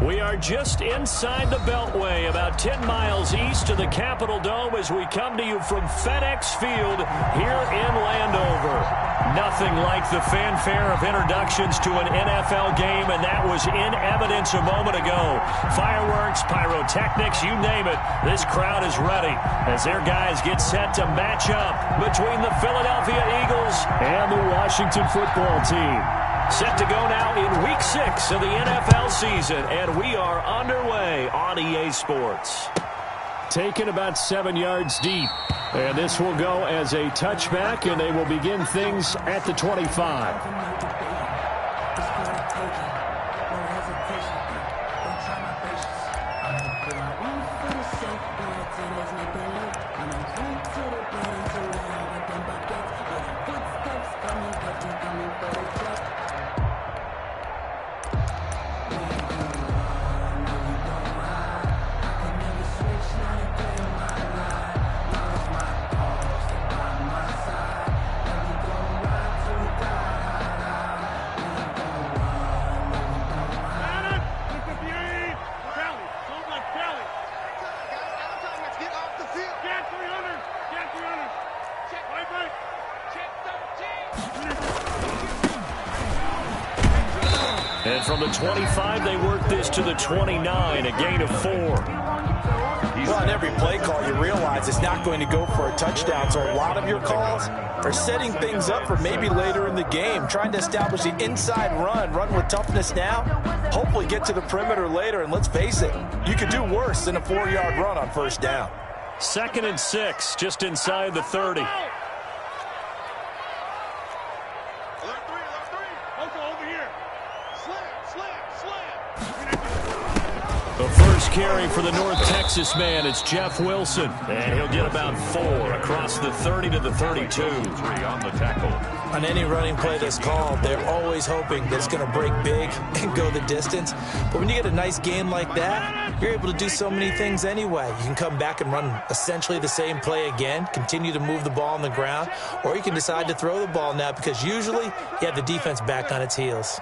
We are just inside the Beltway, about 10 miles east of the Capitol Dome as we come to you from FedEx Field here in Landover. Nothing like the fanfare of introductions to an NFL game, and that was in evidence a moment ago. Fireworks, pyrotechnics, you name it, this crowd is ready as their guys get set to match up between the Philadelphia Eagles and the Washington football team. Set to go now in Week 6 of the NFL season, and we are underway on EA Sports. Taken about 7 yards deep, and this will go as a touchback, and they will begin things at the 25. And from the 25, they work this to the 29, a gain of 4. Well, on every play call, you realize it's not going to go for a touchdown, so a lot of your calls are setting things up for maybe later in the game, trying to establish the inside run with toughness now, hopefully get to the perimeter later, and let's face it, you could do worse than a 4-yard run on first down. 2nd and 6, just inside the 30. The first carry for the North Texas man, it's Jeff Wilson. And he'll get about 4 across the 30 to the 32. On the tackle. On any running play that's called, they're always hoping that it's going to break big and go the distance. But when you get a nice game like that, you're able to do so many things anyway. You can come back and run essentially the same play again, continue to move the ball on the ground, or you can decide to throw the ball now because usually you have the defense back on its heels.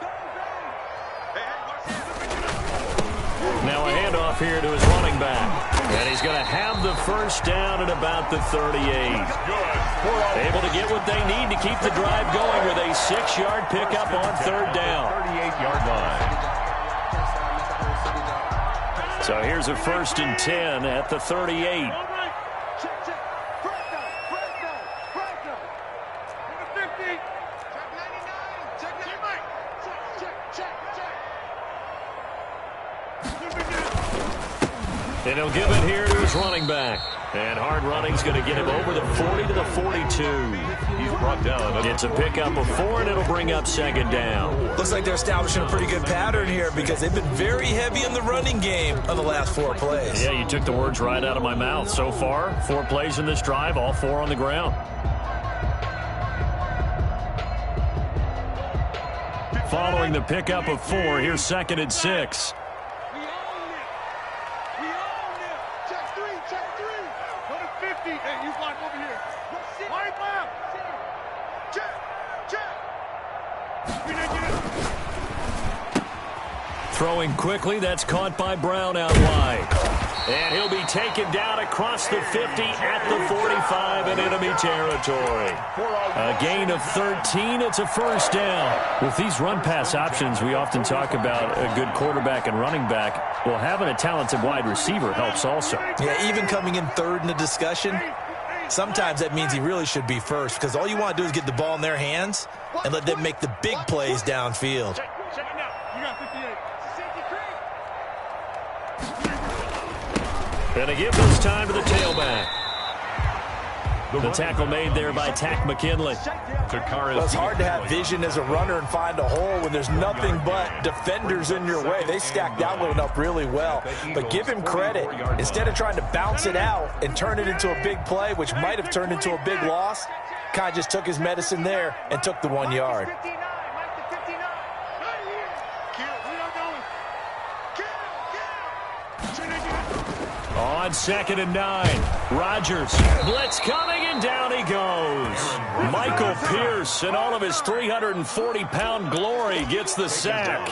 Now a handoff here to his running back. And he's going to have the first down at about the 38. Able to get what they need to keep the drive going with a 6-yard pickup on 3rd down. 38-yard line. So here's a 1st and 10 at the 38. And he'll give it here to his running back. And hard running's going to get him over the 40 to the 42. He's brought down. It's a pickup of 4, and it'll bring up 2nd down. Looks like they're establishing a pretty good pattern here because they've been very heavy in the running game on the last 4 plays. Yeah, you took the words right out of my mouth. So far, 4 plays in this drive, all 4 on the ground. Following the pickup of 4, here's 2nd and 6. Throwing quickly, that's caught by Brown out wide. And he'll be taken down across the 50 at the 45 in enemy territory. A gain of 13, it's a 1st down. With these run-pass options, we often talk about a good quarterback and running back. Well, having a talented wide receiver helps also. Yeah, even coming in 3rd in the discussion, sometimes that means he really should be 1st because all you want to do is get the ball in their hands and let them make the big plays downfield. Check it out. You got 58. And they give this time to the tailback. The tackle made there by Tack McKinley. Well, it's hard to have vision as a runner and find a hole when there's nothing but defenders in your way. They stacked that one up really well. But give him credit. Instead of trying to bounce it out and turn it into a big play, which might have turned into a big loss, kind of just took his medicine there and took the 1 yard. On 2nd and 9, Rodgers. Blitz coming, and down he goes. Michael Pierce, in all of his 340-pound glory, gets the sack.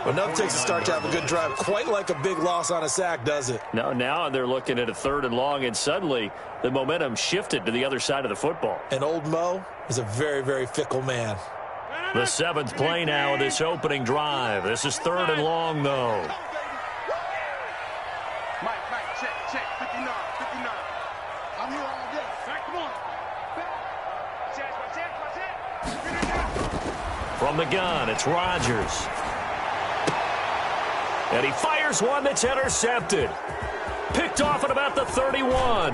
Well, nothing takes a start to have a good drive. Quite like a big loss on a sack, does it? No, now they're looking at a 3rd and long, and suddenly the momentum shifted to the other side of the football. And old Mo is a very, very fickle man. The 7th play now of this opening drive. This is 3rd and long, though. Mike, check. 59. I'm here all day. Back, come on. From the gun, it's Rodgers. And he fires one that's intercepted. Picked off at about the 31.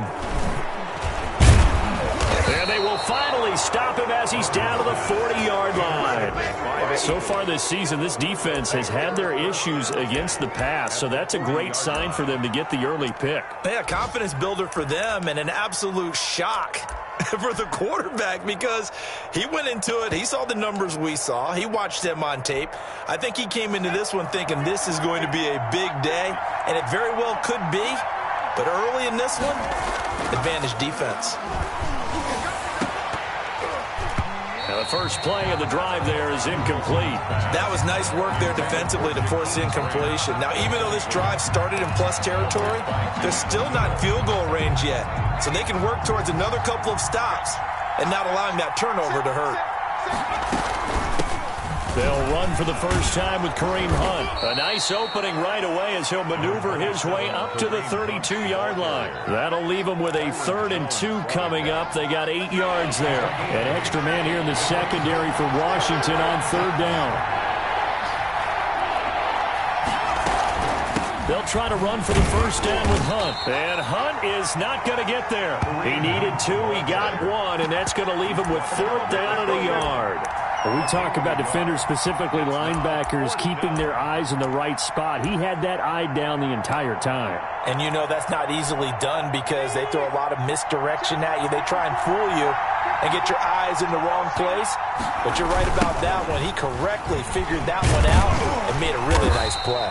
And they will finally stop him as he's down to the 40-yard line. So far this season, this defense has had their issues against the pass, so that's a great sign for them to get the early pick. Yeah, confidence builder for them and an absolute shock for the quarterback because he went into it. He saw the numbers we saw. He watched them on tape. I think he came into this one thinking this is going to be a big day, and it very well could be. But early in this one, advantage defense. Now the first play of the drive there is incomplete. That was nice work there defensively to force incompletion. Now, even though this drive started in plus territory, they're still not in field goal range yet. So they can work towards another couple of stops and not allowing that turnover to hurt. They'll run for the first time with Kareem Hunt. A nice opening right away as he'll maneuver his way up to the 32-yard line. That'll leave him with a 3rd and 2 coming up. They got 8 yards there. An extra man here in the secondary for Washington on 3rd down. They'll try to run for the first down with Hunt. And Hunt is not going to get there. He needed 2. He got 1, and that's going to leave him with 4th down and a yard. When we talk about defenders, specifically linebackers, keeping their eyes in the right spot. He had that eye down the entire time. And you know that's not easily done because they throw a lot of misdirection at you. They try and fool you and get your eyes in the wrong place. But you're right about that one. He correctly figured that one out and made a really nice play.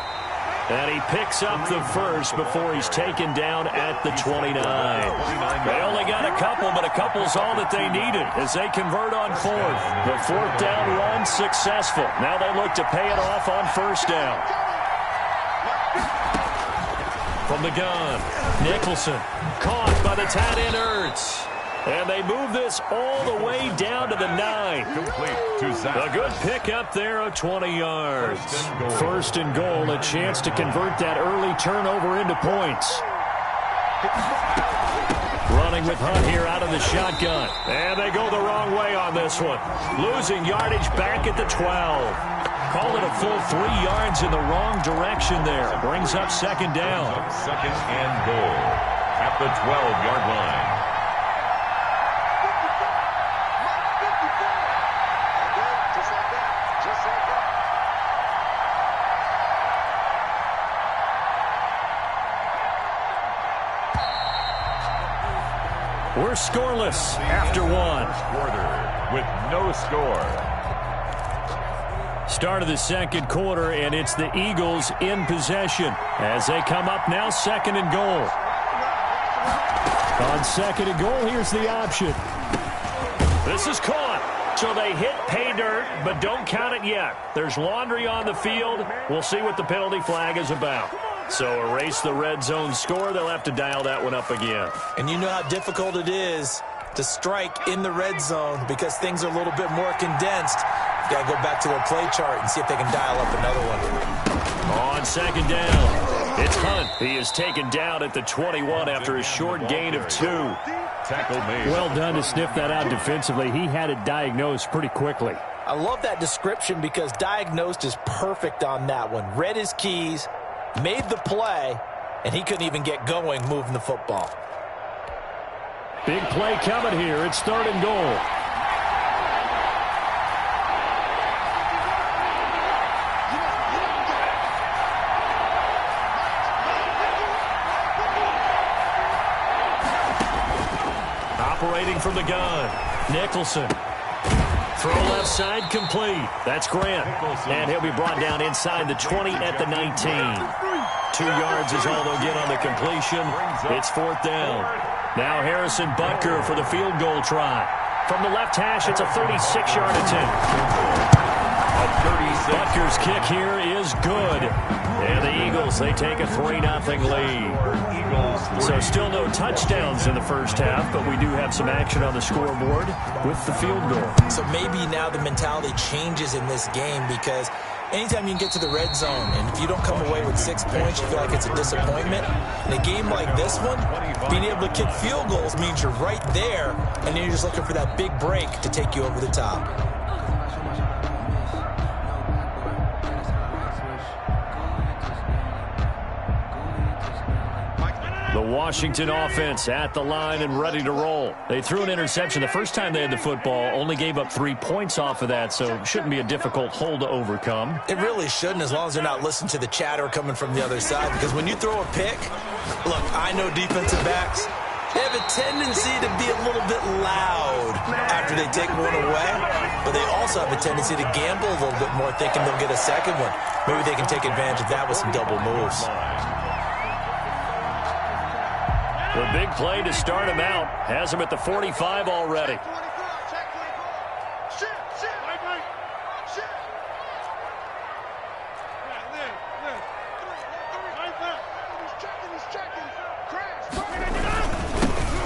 And he picks up the first before he's taken down at the 29. They only got a couple, but a couple's all that they needed as they convert on 4th. The 4th down run successful. Now they look to pay it off on 1st down. From the gun, Nicholson caught by the tight end Ertz. And they move this all the way down to the 9. A good pick up there of 20 yards. 1st and goal, a chance to convert that early turnover into points. Running with Hunt here out of the shotgun. And they go the wrong way on this one. Losing yardage back at the 12. Call it a full 3 yards in the wrong direction there. Brings up 2nd down. 2nd and goal at the 12-yard line. We're scoreless after 1. Quarter with no score. Start of the 2nd quarter, and it's the Eagles in possession as they come up now 2nd and goal. On 2nd and goal, here's the option. This is caught. So they hit pay dirt, but don't count it yet. There's laundry on the field. We'll see what the penalty flag is about. So erase the red zone score. They'll have to dial that one up again. And you know how difficult it is to strike in the red zone because things are a little bit more condensed. You got to go back to their play chart and see if they can dial up another one. On 2nd down, it's Hunt. He is taken down at the 21 after a short gain of 2. Tackle made. Well done to sniff that out defensively. He had it diagnosed pretty quickly. I love that description because diagnosed is perfect on that one. Read his keys, made the play, and he couldn't even get going moving the football. Big play coming here. It's 3rd and goal. Operating from the gun, Nicholson. Throw left side complete. That's Grant. And he'll be brought down inside the 20 at the 19. 2 yards is all they'll get on the completion. It's 4th down. Now Harrison Butker for the field goal try. From the left hash, it's a 36-yard attempt. Butker's kick here is good. And the Eagles, they take a 3-0 lead. So still no touchdowns in the first half, but we do have some action on the scoreboard with the field goal. So maybe now the mentality changes in this game, because anytime you can get to the red zone, and if you don't come away with 6 points, you feel like it's a disappointment. In a game like this one, being able to kick field goals means you're right there, and then you're just looking for that big break to take you over the top. The Washington offense at the line and ready to roll. They threw an interception the first time they had the football, only gave up 3 points off of that, so it shouldn't be a difficult hole to overcome. It really shouldn't, as long as they're not listening to the chatter coming from the other side, because when you throw a pick, look, I know defensive backs, they have a tendency to be a little bit loud after they take one away, but they also have a tendency to gamble a little bit more, thinking they'll get a second one. Maybe they can take advantage of that with some double moves. The big play to start him out has him at the 45 already.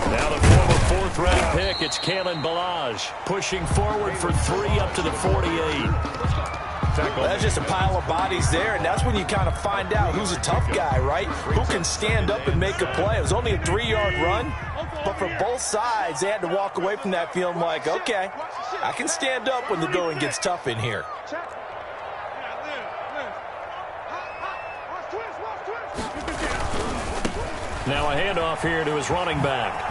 Now the former fourth-round pick, it's Kalen Ballage, pushing forward for 3 up to the 48. That's just a pile of bodies there, and that's when you kind of find out who's a tough guy, right? Who can stand up and make a play. It was only a 3-yard run, but for both sides, they had to walk away from that feeling like, okay, I can stand up when the going gets tough in here. Now a handoff here to his running back.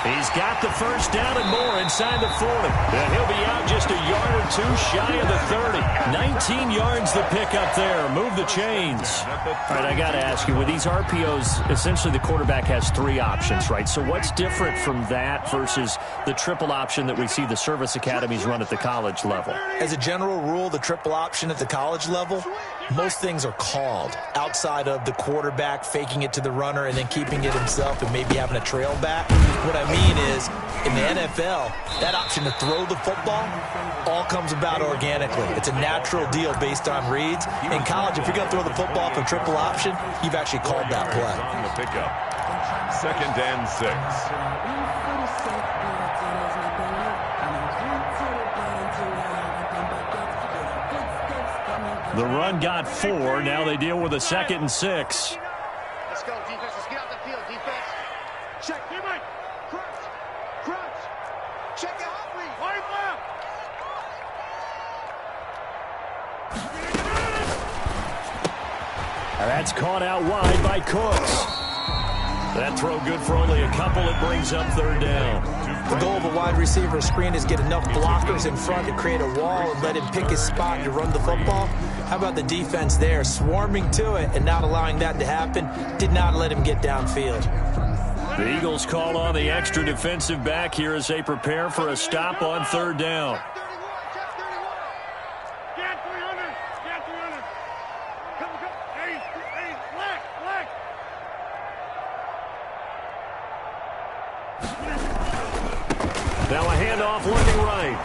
He's got the first down and more inside the 40. And he'll be out just a yard or two shy of the 30. 19 yards the pick up there. Move the chains. All right, I got to ask you, with these RPOs, essentially the quarterback has 3 options, right? So what's different from that versus the triple option that we see the service academies run at the college level? As a general rule, the triple option at the college level, most things are called outside of the quarterback faking it to the runner and then keeping it himself and maybe having a trail back. What I mean is, in the NFL, that option to throw the football all comes about organically. It's a natural deal based on reads. In college, if you're going to throw the football for triple option, you've actually called that play. On the pickup. 2nd and 6. The run got 4. Now they deal with a 2nd and 6. Let's go, defense. Let's get out the field, defense. Check. Crunch. Check it out, please. Wide left. And that's caught out wide by Cooks. That throw good for only a couple. It brings up 3rd down. The goal of a wide receiver screen is get enough blockers in front to create a wall and let him pick his spot to run the football. How about the defense there, swarming to it and not allowing that to happen? Did not let him get downfield. The Eagles call on the extra defensive back here as they prepare for a stop on 3rd down. Now a handoff looking right.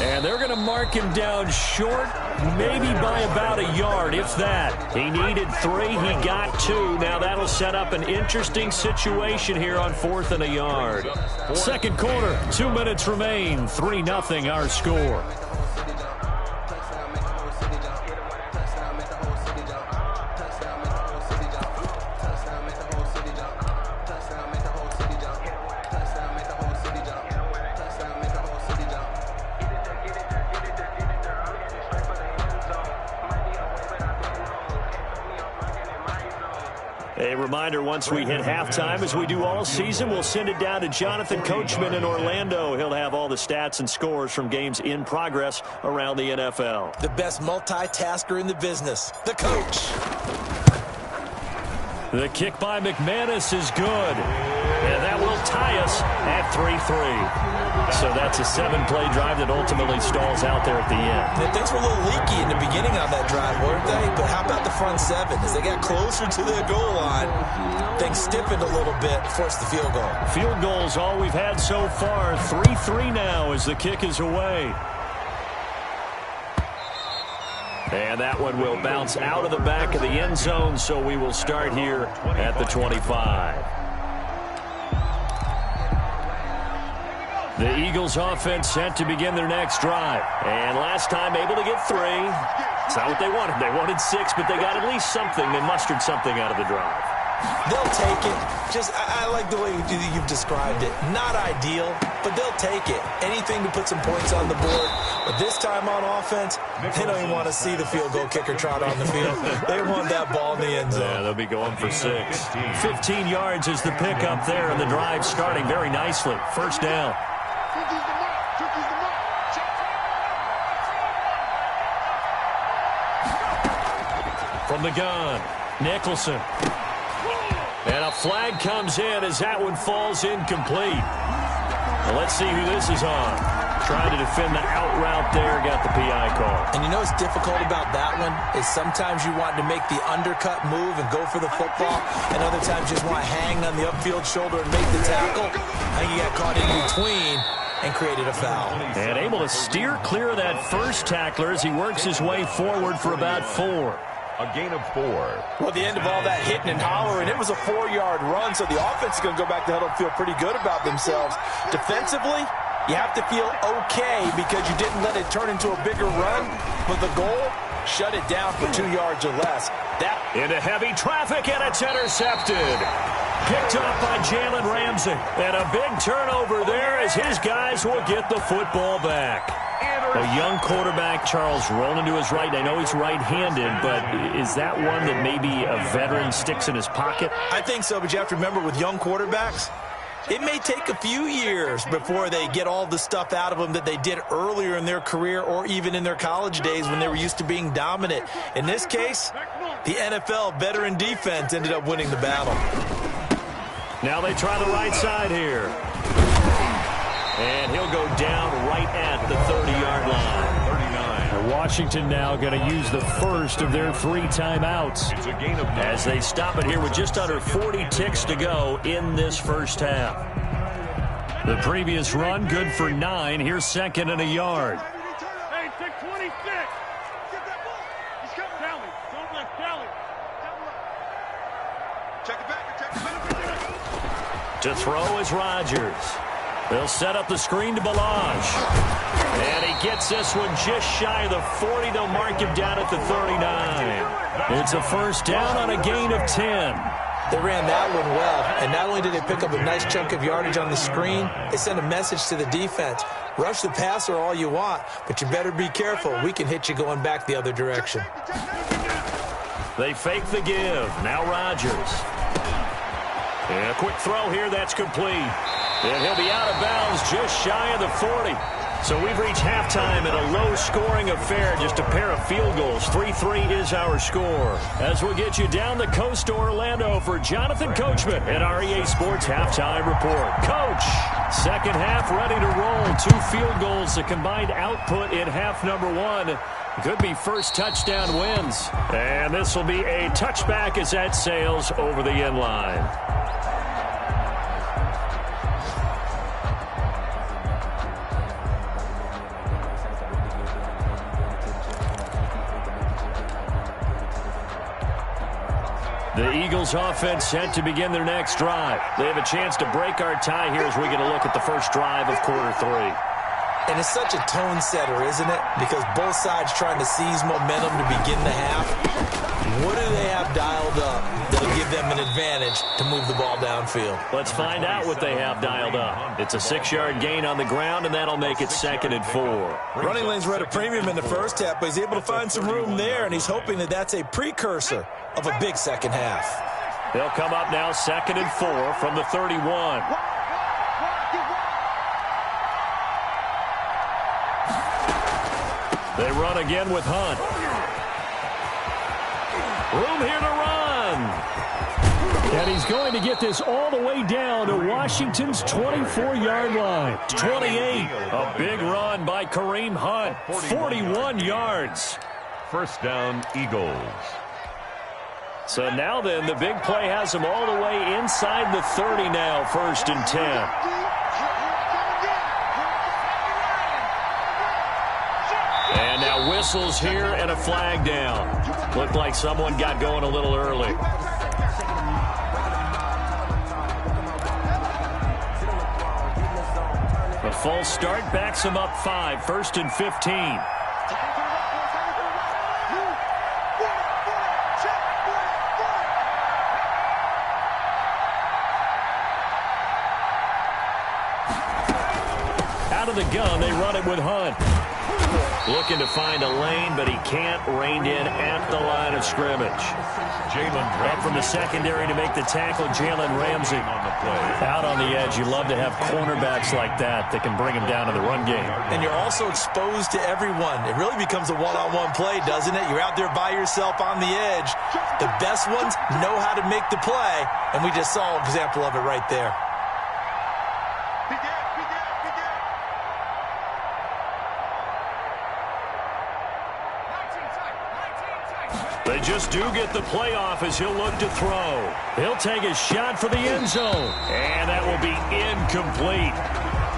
And they're going to mark him down short, maybe by about a yard, if that. He needed 3, he got 2. Now that'll set up an interesting situation here on 4th and a yard. 2nd quarter, 2 minutes remain. 3-0 our score. A reminder, once we hit halftime, as we do all season, we'll send it down to Jonathan Coachman in Orlando. He'll have all the stats and scores from games in progress around the NFL. The best multitasker in the business, the coach. The kick by McManus is good. And that will tie us at 3-3. So that's a 7-play drive that ultimately stalls out there at the end. Yeah, things were a little leaky in the beginning on that drive, weren't they? But how about the front seven? As they got closer to the goal line, things stiffened a little bit, forced the field goal. Field goals all we've had so far. 3-3 now as the kick is away. And that one will bounce out of the back of the end zone, so we will start here at the 25. The Eagles offense set to begin their next drive. And last time able to get 3. It's not what they wanted. They wanted 6, but they got at least something. They mustered something out of the drive. They'll take it. I like the way you've described it. Not ideal, but they'll take it. Anything to put some points on the board. But this time on offense, they don't even want to see the field goal kicker trot on the field. They want that ball in the end zone. Yeah, they'll be going for 6. 15 yards is the pickup there, and the drive starting very nicely. First down. From the gun, Nicholson. And a flag comes in as that one falls incomplete. Well, let's see who this is on. Trying to defend the out route there, got the PI call. And you know what's difficult about that one is sometimes you want to make the undercut move and go for the football, and other times you just want to hang on the upfield shoulder and make the tackle. I think he got caught in between and created a foul. And able to steer clear of that first tackler as he works his way forward for about 4. A gain of 4. Well, at the end of all that hitting and hollering, it was a 4-yard run, so the offense is going to go back to huddle and feel pretty good about themselves. Defensively, you have to feel okay because you didn't let it turn into a bigger run, but the goal, shut it down for 2 yards or less. That into heavy traffic, and it's intercepted. Picked up by Jalen Ramsey. And a big turnover there as his guys will get the football back. A young quarterback, Charles, rolling to his right. I know he's right-handed, but is that one that maybe a veteran sticks in his pocket? I think so, but you have to remember with young quarterbacks, it may take a few years before they get all the stuff out of them that they did earlier in their career or even in their college days when they were used to being dominant. In this case, the NFL veteran defense ended up winning the battle. Now they try the right side here. And he'll go down right at the 30-yard line. 39. Washington now going to use the first of their 3 timeouts. It's a gain of 9. As they stop it here with just under 40 ticks to go in this first half. The previous run, good for 9. Here's 2nd and a yard. Hey, take 26. Get that ball. He's coming. Tally. Don't let Tally. Check it back. Check it back. To throw is Rodgers. They'll set up the screen to Balaj. And he gets this one just shy of the 40. They'll mark him down at the 39. It's a first down on a gain of 10. They ran that one well, and not only did they pick up a nice chunk of yardage on the screen, they sent a message to the defense. Rush the passer all you want, but you better be careful. We can hit you going back the other direction. They fake the give. Now Rodgers. And a quick throw here. That's complete. And he'll be out of bounds just shy of the 40. So we've reached halftime in a low-scoring affair, just a pair of field goals. 3-3 is our score. As we'll get you down the coast to Orlando for Jonathan Coachman at our EA Sports Halftime Report. Coach, second half ready to roll. 2 field goals, the combined output in half number 1. Could be first touchdown wins. And this will be a touchback as that sails over the end line. The Eagles offense set to begin their next drive. They have a chance to break our tie here as we get a look at the first drive of quarter 3. And it's such a tone setter, isn't it? Because both sides trying to seize momentum to begin the half. What do they have dialed up that'll give them an advantage to move the ball downfield? Let's find out what they have dialed up. It's a 6-yard gain on the ground, and that'll make it 2nd and 4. Running lanes were at a premium in the first half, but he's able to find some room there, and he's hoping that that's a precursor of a big second half. They'll come up now 2nd and 4 from the 31. They run again with Hunt. Room here to run. And he's going to get this all the way down to Washington's 24-yard line. 28. A big run by Kareem Hunt. 41 yards. First down, Eagles. So now then, the big play has him all the way inside the 30 now, 1st and 10. And now whistles here and a flag down. Looked like someone got going a little early. A false start backs him up 5, 1st and 15. Out of the gun, they run it with Hunt. Looking to find a lane, but he can't. Reined in at the line of scrimmage. Up from the secondary to make the tackle, Jalen Ramsey. Out on the edge. You love to have cornerbacks like that can bring him down in the run game. And you're also exposed to everyone. It really becomes a one-on-one play, doesn't it? You're out there by yourself on the edge. The best ones know how to make the play, and we just saw an example of it right there. They just do get the play off as he'll look to throw. He'll take a shot for the end zone. And that will be incomplete.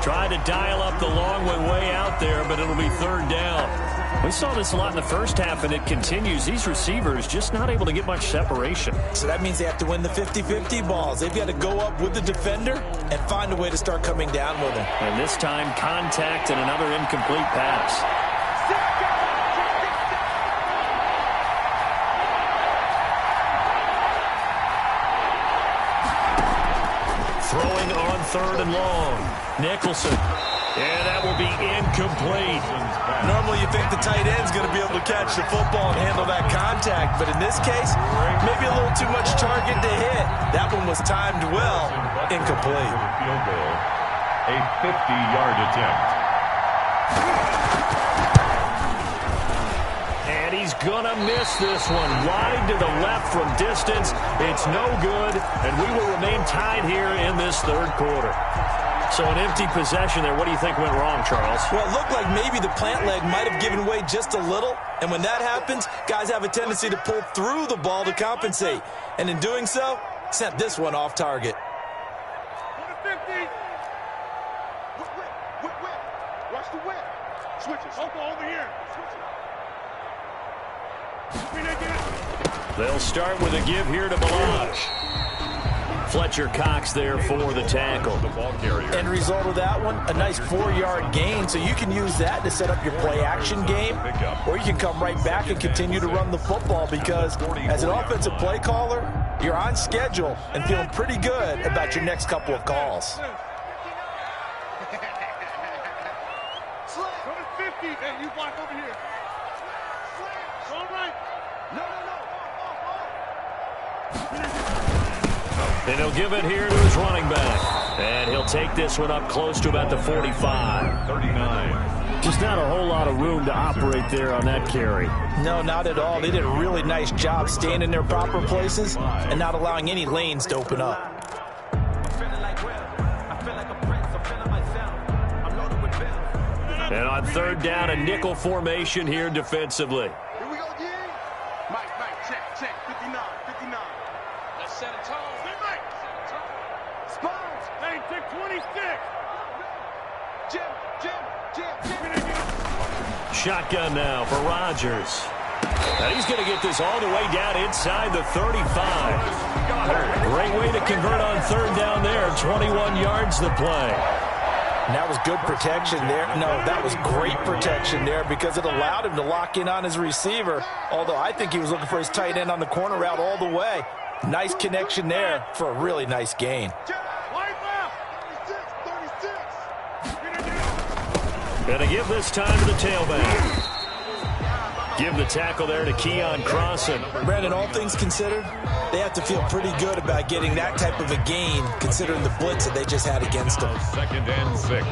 Tried to dial up the long way out there, but it'll be 3rd down. We saw this a lot in the first half, and it continues. These receivers just not able to get much separation. So that means they have to win the 50-50 balls. They've got to go up with the defender and find a way to start coming down with him. And this time, contact and another incomplete pass. Throwing on 3rd and long. Nicholson. And that will be incomplete. Normally you think the tight end's going to be able to catch the football and handle that contact, but in this case, maybe a little too much target to hit. That one was timed well. Incomplete. Field goal. A 50-yard attempt. And he's going to miss this one. Wide to the left from distance. It's no good, and we will remain tied here in this 3rd quarter. So an empty possession there. What do you think went wrong, Charles? Well, it looked like maybe the plant leg might have given way just a little, and when that happens, guys have a tendency to pull through the ball to compensate. And in doing so, sent this one off target. 50. Whip. Watch the whip. Switch it. Over here. They'll start with a give here to Balazs. Fletcher Cox there for the tackle. End result of that one, a nice 4-yard gain, so you can use that to set up your play-action game, or you can come right back and continue to run the football because as an offensive play caller, you're on schedule and feeling pretty good about your next couple of calls. Go to 50. Hey, you block over here. All right. No. And he'll give it here to his running back. And he'll take this one up close to about the 45. 39. Just not a whole lot of room to operate there on that carry. No, not at all. They did a really nice job staying in their proper places and not allowing any lanes to open up. And on 3rd down, a nickel formation here defensively. Here we go, G. Mike, check. 59. Let's set a tone. Hey, Mike. Spurs. Hey, take 26. Jim. Shotgun now for Rodgers. And he's going to get this all the way down inside the 35. Great way to convert on 3rd down there. 21 yards the play. And that was good protection there. No, that was great protection there because it allowed him to lock in on his receiver, although I think he was looking for his tight end on the corner route all the way. Nice connection there for a really nice gain. Going to give this time to the tailback. Give the tackle there to Keon Crossan. Brandon, all things considered, they have to feel pretty good about getting that type of a gain, considering the blitz that they just had against them. 2nd and 6.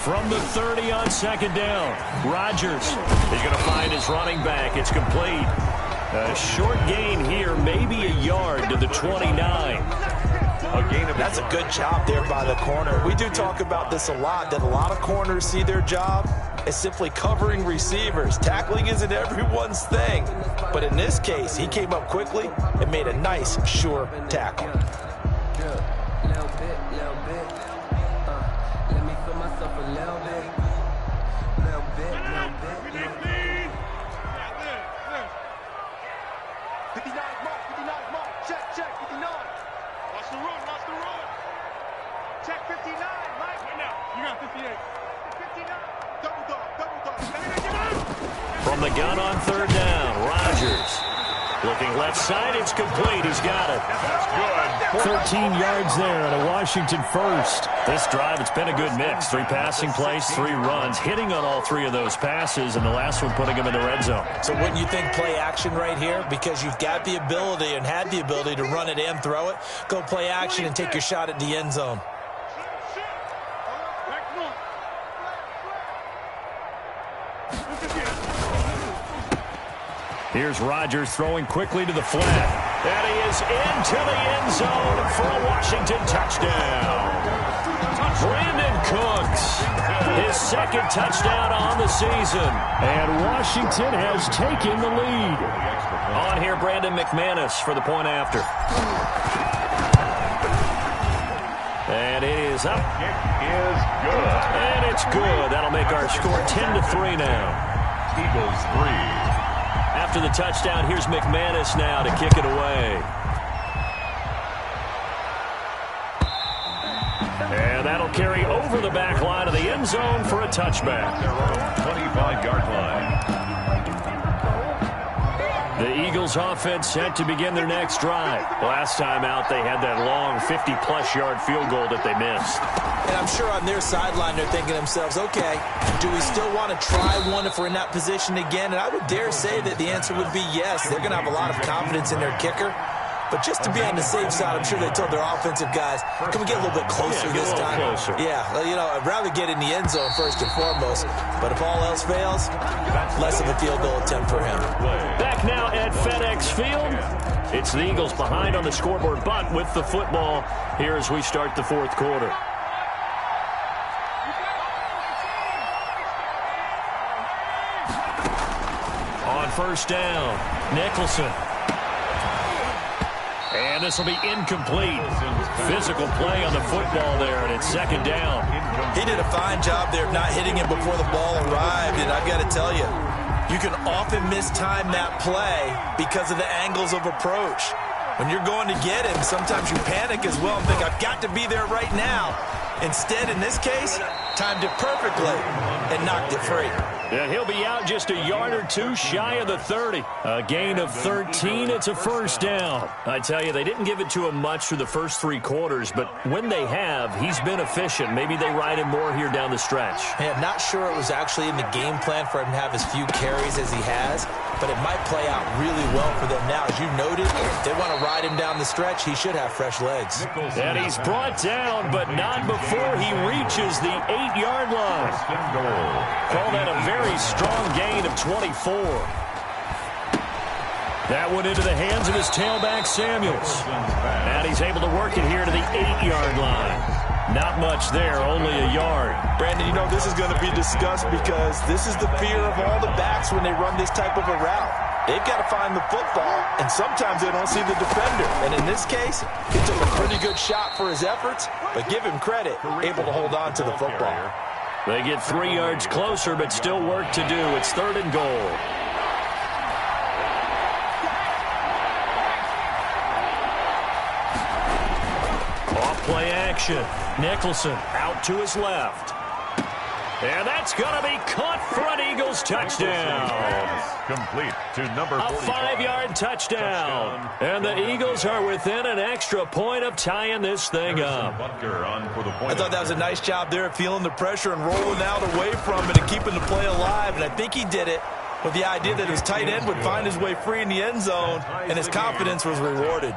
From the 30 on second down. Rodgers is going to find his running back. It's complete. A short gain here, maybe a yard to the 29. That's a good job there by the corner. We do talk about this a lot, that a lot of corners see their job as simply covering receivers. Tackling isn't everyone's thing. But in this case, he came up quickly and made a nice, sure tackle. Check 59, Mike. You got 58. 59. Double dog. From the gun on third down, Rodgers. Looking left side, it's complete. He's got it. That's good. 13 yards there and a Washington first. This drive, it's been a good mix. 3 passing plays, 3 runs, hitting on all 3 of those passes, and the last one putting him in the red zone. So wouldn't you think play action right here? Because you've got the ability and had the ability to run it and throw it. Go play action and take your shot at the end zone. Here's Rodgers throwing quickly to the flat. And he is into the end zone for a Washington touchdown. Brandon Cooks, his second touchdown on the season. And Washington has taken the lead. On here, Brandon McManus for the point after. And it is up. It is good. And it's good. That'll make our score 10-3 now. Eagles 3. After the touchdown, here's McManus now to kick it away. And that'll carry over the back line of the end zone for a touchback. Their own 25-yard line. The Eagles offense set to begin their next drive. Last time out, they had that long 50-plus yard field goal that they missed. And I'm sure on their sideline they're thinking to themselves, okay, do we still want to try one if we're in that position again? And I would dare say that the answer would be yes. They're going to have a lot of confidence in their kicker. But just to be on the safe side, I'm sure they told their offensive guys, can we get a little bit closer this time? Closer. Yeah, you know, I'd rather get in the end zone first and foremost. But if all else fails, less of a field goal attempt for him. Back now at FedEx Field. It's the Eagles behind on the scoreboard, but with the football here as we start the fourth quarter. On first down, Nicholson. And this will be incomplete. Physical play on the football there, and it's second down. He did a fine job there of not hitting it before the ball arrived, and I've got to tell you, you can often mistime that play because of the angles of approach. When you're going to get him, sometimes you panic as well and think, I've got to be there right now. Instead, in this case, timed it perfectly and knocked it free. Yeah, he'll be out just a yard or two shy of the 30. A gain of 13, it's a first down. I tell you, they didn't give it to him much through the first 3 quarters, but when they have, he's been efficient. Maybe they ride him more here down the stretch. Hey, I'm not sure it was actually in the game plan for him to have as few carries as he has, but it might play out really well for them now. As you noted, if they want to ride him down the stretch, he should have fresh legs. And he's brought down, but not before he reaches the 8-yard line. Call that a very strong gain of 24. That went into the hands of his tailback, Samuels. And he's able to work it here to the 8-yard line. Not much there, only a yard. Brandon, you know, this is going to be discussed because this is the fear of all the backs when they run this type of a route. They've got to find the football, and sometimes they don't see the defender. And in this case, he took a pretty good shot for his efforts, but give him credit, able to hold on to the football. They get 3 yards closer, but still work to do. It's 3rd and goal. Off-play action. Nicholson out to his left. And that's going to be caught for an Eagles touchdown. Complete to number 45. A 5-yard touchdown. And the Eagles are within an extra point of tying this thing up. I thought that was a nice job there of feeling the pressure and rolling out away from it and keeping the play alive. And I think he did it with the idea that his tight end would find his way free in the end zone, and his confidence was rewarded.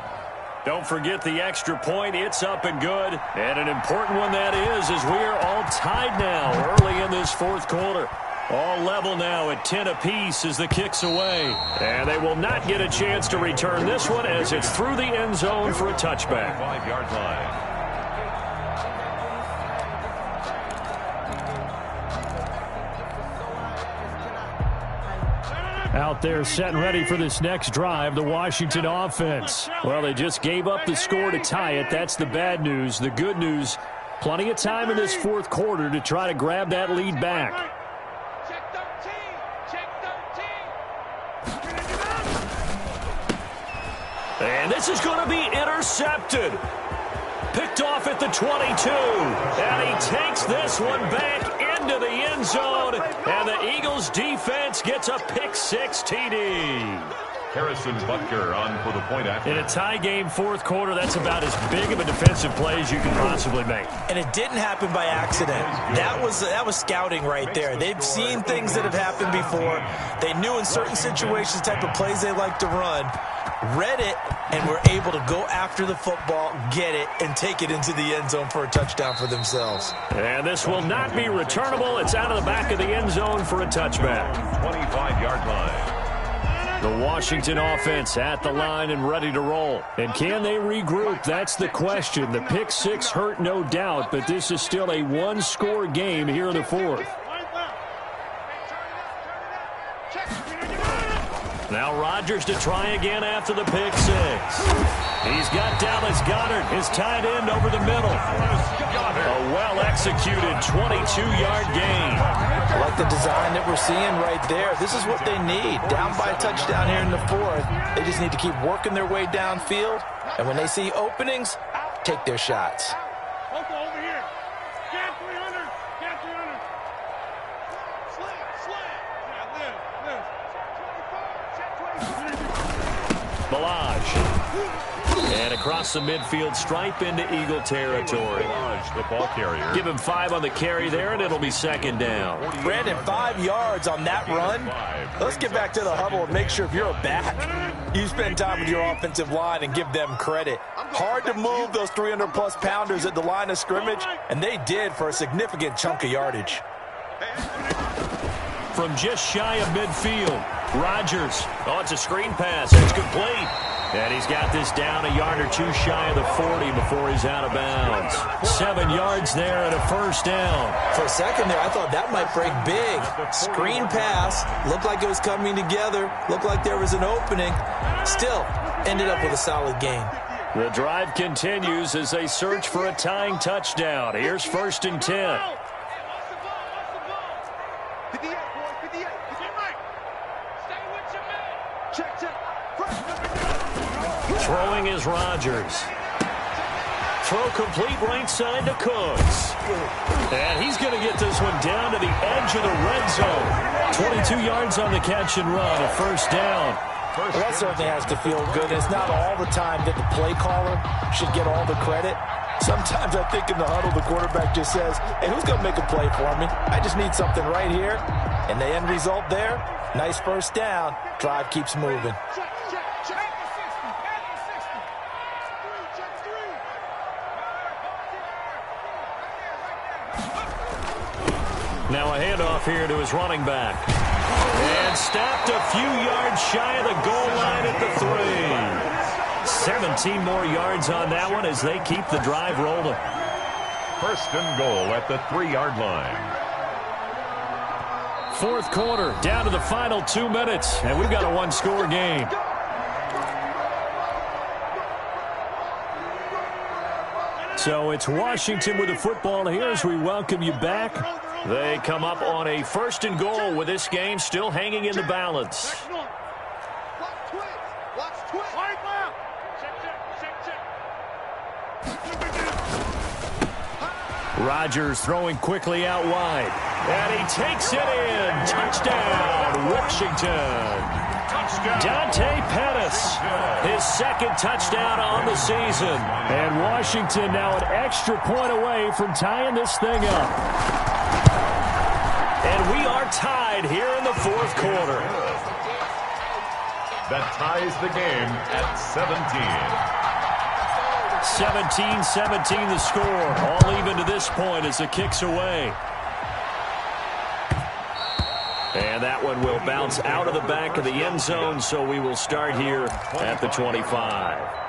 Don't forget the extra point. It's up and good. And an important one that is, as we are all tied now early in this fourth quarter. All level now at 10 apiece as the kick's away. And they will not get a chance to return this one as it's through the end zone for a touchback. 5-yard line. Out there set and ready for this next drive, the Washington offense. Well, they just gave up the score to tie it. That's the bad news. The good news, plenty of time in this fourth quarter to try to grab that lead back. Check 13. Check 13. And this is going to be intercepted. Picked off at the 22. And he takes this one back into the end zone. And the Eagles defense gets a pick-6 TD. Harrison Butker on for the point after. In a tie game fourth quarter, that's about as big of a defensive play as you can possibly make. And it didn't happen by accident. That was scouting right there. They've seen things that have happened before. They knew in certain situations the type of plays they like to run, read it, and were able to go after the football, get it, and take it into the end zone for a touchdown for themselves. And this will not be returnable. It's out of the back of the end zone for a touchback. 25-yard line. The Washington offense at the line and ready to roll. And can they regroup? That's the question. The pick-6 hurt, no doubt, but this is still a one-score game here in the fourth. Now Rodgers to try again after the pick-6. He's got Dallas Goedert, his tight end, over the middle. A well-executed 22-yard gain. I like the design that we're seeing right there. This is what they need. Down by a touchdown here in the fourth. They just need to keep working their way downfield. And when they see openings, take their shots. Over here. Get 300. Get 300. Slam. Yeah, live. Check 24. Balaj. And across the midfield stripe into Eagle territory. Balaj, the ball carrier. Give him 5 on the carry there, and it'll be second down. Brandon, 5 yards on that run. Let's get back to the huddle and make sure if you're a back, you spend time with your offensive line and give them credit. Hard to move those 300-plus pounders at the line of scrimmage, and they did for a significant chunk of yardage. From just shy of midfield, Rodgers. Oh, it's a screen pass. It's complete. And he's got this down a yard or two shy of the 40 before he's out of bounds. 7 yards there and a first down. For a second there, I thought that might break big. Screen pass. Looked like it was coming together. Looked like there was an opening. Still, ended up with a solid gain. The drive continues as they search for a tying touchdown. Here's 1st and 10. Throwing is Rodgers. Throw complete right side to Cooks. And he's going to get this one down to the edge of the red zone. 22 yards on the catch and run, a first down. Well, that certainly has to feel good. It's not all the time that the play caller should get all the credit. Sometimes I think in the huddle, the quarterback just says, hey, who's going to make a play for me? I just need something right here. And the end result there, nice first down. Drive keeps moving. Now a handoff here to his running back. And stopped a few yards shy of the goal line at the 3. 17 more yards on that one as they keep the drive rolling. 1st and goal at the 3-yard line. Fourth quarter, down to the final 2 minutes, and we've got a one-score game. So it's Washington with the football here as we welcome you back. They come up on a 1st and goal with this game still hanging in the balance. Rodgers throwing quickly out wide. And he takes it in. Touchdown, Washington. Dante Pettis, his 2nd touchdown on the season. And Washington now an extra point away from tying this thing up. And we are tied here in the fourth quarter. That ties the game at 17. 17-17 the score. All even to this point as the kick's away. And that one will bounce out of the back of the end zone, so we will start here at the 25.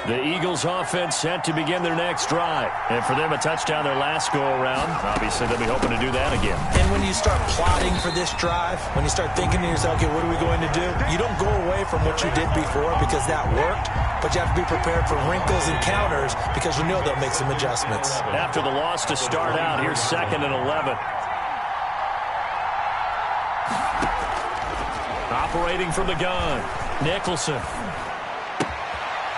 The Eagles offense set to begin their next drive. And for them, a touchdown their last go-around. Obviously, they'll be hoping to do that again. And when you start plotting for this drive, when you start thinking to yourself, okay, what are we going to do? You don't go away from what you did before because that worked, but you have to be prepared for wrinkles and counters because you know they'll make some adjustments. After the loss to start out, here's 2nd and 11. Operating from the gun, Nicholson.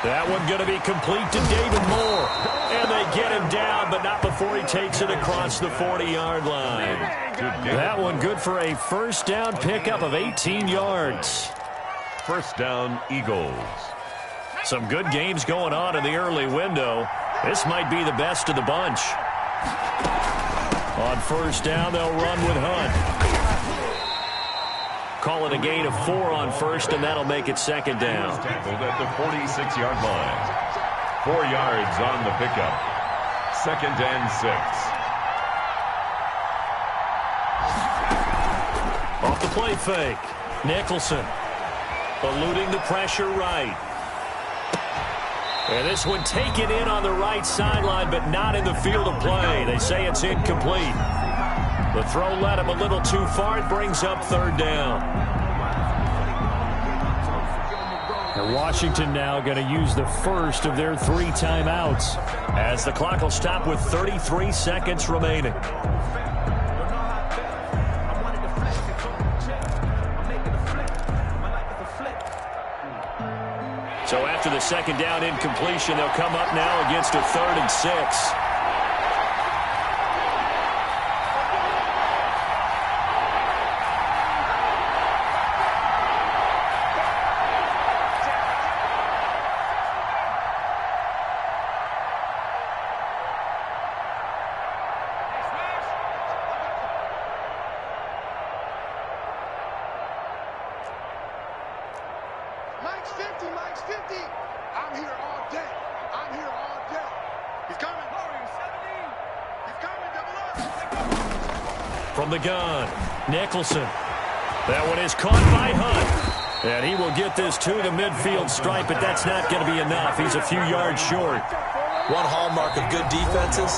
That one going to be complete to David Moore. And they get him down, but not before he takes it across the 40-yard line. That one good for a first down pickup of 18 yards. First down, Eagles. Some good games going on in the early window. This might be the best of the bunch. On first down, they'll run with Hunt. Call it a gain of 4 on first, and that'll make it 2nd down. Tackled at the 46-yard line. 4 yards on the pickup. 2nd and 6. Off the play fake. Nicholson eluding the pressure right. And this one taken in on the right sideline, but not in the field of play. They say it's incomplete. The throw led him a little too far. It brings up 3rd down. And Washington now going to use the first of their 3 timeouts as the clock will stop with 33 seconds remaining. So after the 2nd down incompletion, they'll come up now against a 3rd and 6. Mike's 50. I'm here all day. I'm here all day. He's coming. He's coming. Double up. From the gun, Nicholson. That one is caught by Hunt. And he will get this to the midfield stripe, but that's not going to be enough. He's a few yards short. One hallmark of good defenses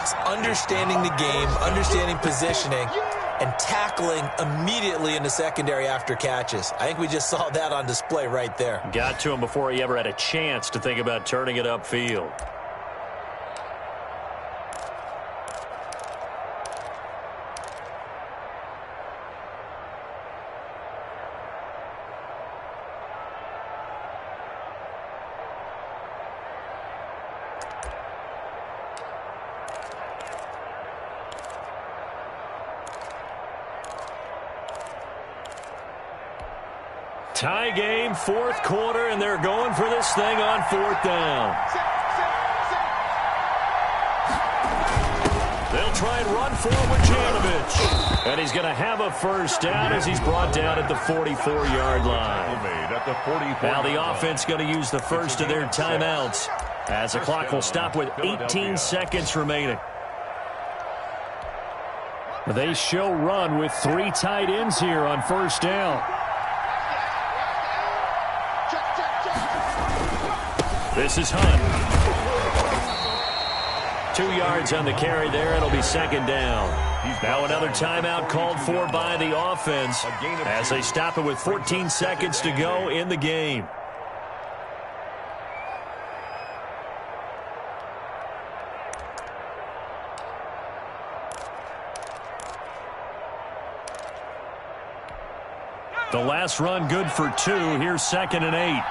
is understanding the game, understanding positioning, and tackling immediately in the secondary after catches. I think we just saw that on display right there. Got to him before he ever had a chance to think about turning it upfield. Tie game, 4th quarter, and they're going for this thing on 4th down. They'll try and run forward Janovich. And he's going to have a first down as he's brought down at the 44-yard line. Now the offense going to use the first of their timeouts as the clock will stop with 18 seconds remaining. They show run with 3 tight ends here on first down. This is Hunt. 2 yards on the carry there. It'll be 2nd down. Now another timeout called for by the offense as they stop it with 14 seconds to go in the game. The last run good for 2. Here's 2nd and 8.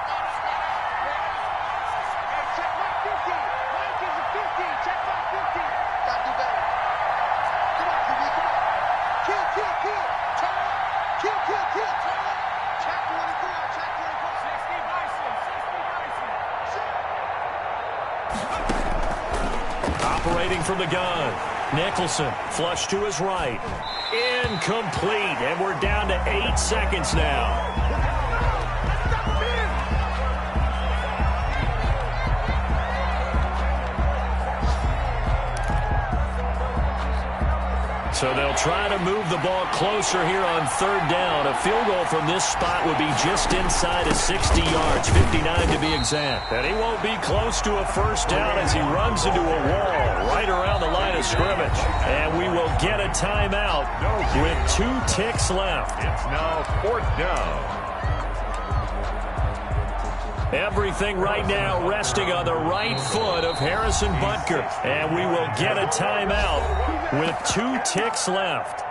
Operating from the gun, Nicholson, flush to his right. Incomplete, and we're down to 8 seconds now. So they'll try to move the ball closer here on third down. A field goal from this spot would be just inside of 60 yards, 59 to be exact. And he won't be close to a first down as he runs into a wall right around the line of scrimmage. And we will get a timeout with 2 ticks left. It's now 4th down. Everything right now resting on the right foot of Harrison Butker. And we will get a timeout with 2 ticks left.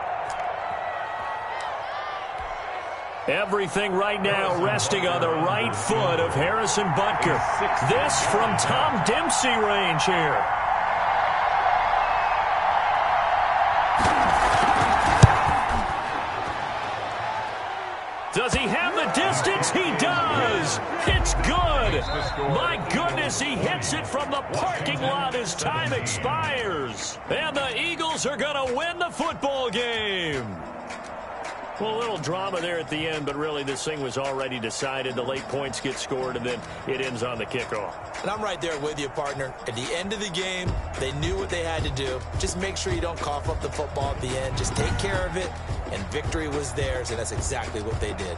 Everything right now resting on the right foot of Harrison Butker. This from Tom Dempsey range here. Does he have the distance? He does. It's good. My goodness, he hits it from the parking lot as time expires. And the Eagles are going to win the football game. Well, a little drama there at the end, but really this thing was already decided. The late points get scored, and then it ends on the kickoff. And I'm right there with you, partner. At the end of the game, they knew what they had to do. Just make sure you don't cough up the football at the end. Just take care of it, and victory was theirs, and that's exactly what they did.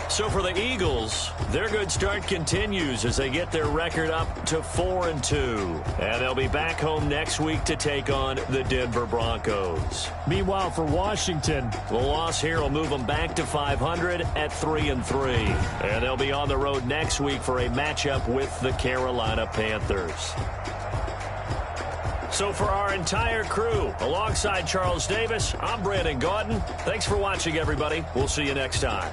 So for the Eagles, their good start continues as they get their record up to 4-2. And they'll be back home next week to take on the Denver Broncos. Meanwhile, for Washington, the loss here will move them back to 500 at 3-3. And they'll be on the road next week for a matchup with the Carolina Panthers. So for our entire crew, alongside Charles Davis, I'm Brandon Gaudin. Thanks for watching, everybody. We'll see you next time.